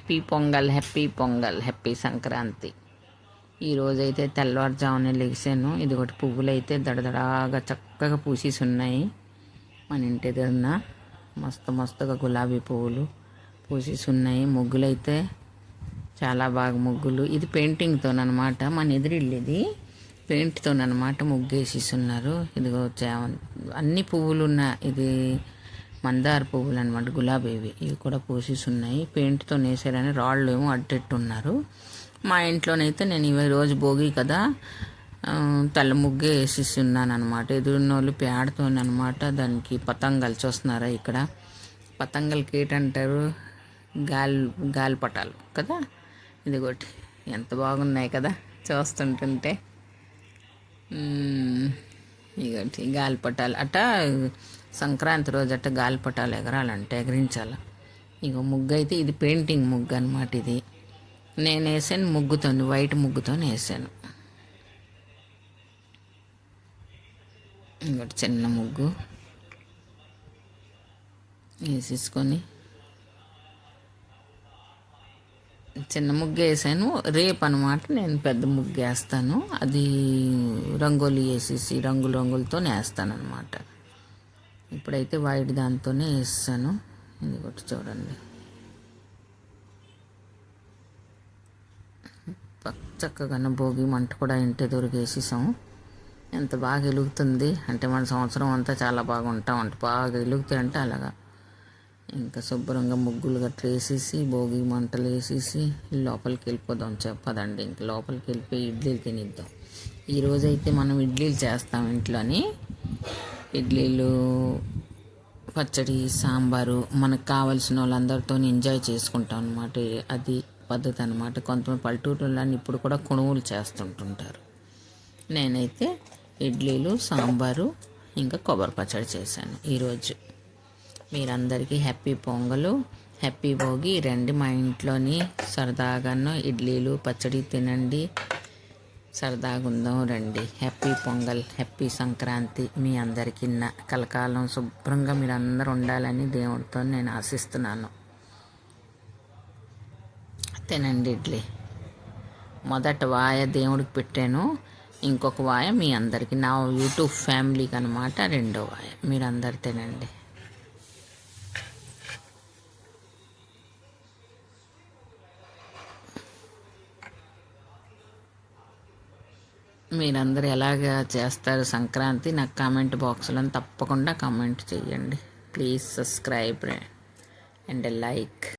Happy Pongal happy Sankranti. ఈరోజైతే తెల్లవారుజామునే లెగిసాను. ఇది ఒకటి పువ్వులు అయితే దడదడాగా చక్కగా పూసేసి ఉన్నాయి. మన ఇంటి ఎదురున్న మస్తుగా గులాబీ పువ్వులు పూసేసి ఉన్నాయి. ముగ్గులు అయితే చాలా బాగా ముగ్గులు. ఇది పెయింటింగ్తోనమాట. మన ఎదురిల్లు ఇది పెయింట్తోనమాట ముగ్గేసేసి ఉన్నారు. ఇదిగో అన్ని పువ్వులు ఉన్న ఇది మందార పువ్వులు అనమాట, గులాబీవి. ఇవి కూడా పూసేసి ఉన్నాయి. పెయింట్తో వేసారని రాళ్ళు ఏమో అడ్డెట్టున్నారు. మా ఇంట్లోనైతే నేను ఇవి రోజు భోగి కదా తెల్ల ముగ్గే వేసేసి ఉన్నాను అనమాట. ఎదురున్న వాళ్ళు పేడతోనమాట దానికి పతంగాలు చూస్తున్నారా ఇక్కడ. పతంగలకి ఏంటంటారు, గాలిపటాలు కదా. ఇదిగోటి ఎంత బాగున్నాయి కదా చూస్తుంటుంటే. ఇగోటి గాలిపటాలు అట సంక్రాంతి రోజు అట్ట గాలిపటాలు ఎగరాలంటే ఎగరించాల. ఇక ముగ్గు అయితే ఇది పెయింటింగ్ ముగ్గు అనమాట. ఇది నేను వేసాను ముగ్గుతో, వైట్ ముగ్గుతో వేసాను. ఇంకోటి చిన్న ముగ్గు వేసేసుకొని చిన్న ముగ్గు వేసాను. రేపు అనమాట నేను పెద్ద ముగ్గు వేస్తాను. అది రంగోలి వేసేసి రంగులతో వేస్తాను అనమాట. ఇప్పుడైతే వైట్ దాంతోనే వేస్తాను. ఇది ఒకటి చూడండి, చక్కగా భోగి మంట కూడా ఇంటి ఎదురుగా వేసేసాము. ఎంత బాగా వెలుగుతుంది అంటే మన సంవత్సరం అంతా చాలా బాగా ఉంటామంట. బాగా వెలుగుతాయి అంటే అలాగా. ఇంకా శుభ్రంగా ముగ్గులు గట్రా వేసేసి భోగి మంటలు వేసేసి లోపలికి వెళ్ళిపోదాం చెప్పదండి. ఇంక లోపలికి వెళ్ళిపోయి ఇడ్లీలు తినిద్దాం. ఈరోజైతే మనం ఇడ్లీలు చేస్తాం ఇంట్లోని. ఇడ్లీలు, పచ్చడి, సాంబారు మనకు కావాల్సిన వాళ్ళందరితో ఎంజాయ్ చేసుకుంటాం అనమాట. అది పద్ధతి అనమాట. కొంతమంది పల్లెటూరులని ఇప్పుడు కూడా కొనుగోలు చేస్తుంటుంటారు. నేనైతే ఇడ్లీలు, సాంబారు ఇంకా కొబ్బరి పచ్చడి చేశాను ఈరోజు. మీరందరికీ హ్యాపీ పొంగలు, హ్యాపీ భోగి. రండి మా ఇంట్లోని సరదాగాను ఇడ్లీలు పచ్చడి తినండి, సరదాగా ఉందాం రండి. Happy Pongal, happy Sankranti. మీ అందరికీ కలకాలం శుభ్రంగా మీరు అందరూ ఉండాలని దేవుడితో నేను ఆశిస్తున్నాను. తినండి ఇడ్లీ. మొదట వాయ దేవుడికి పెట్టాను, ఇంకొక వాయ మీ అందరికీ, నా యూట్యూబ్ ఫ్యామిలీకి అనమాట. రెండో వాయ మీరందరు తినండి. మీరందరూ ఎలాగ చేస్తారు సంక్రాంతి నాకు కామెంట్ బాక్స్లో తప్పకుండా కామెంట్ చేయండి. Please subscribe and like.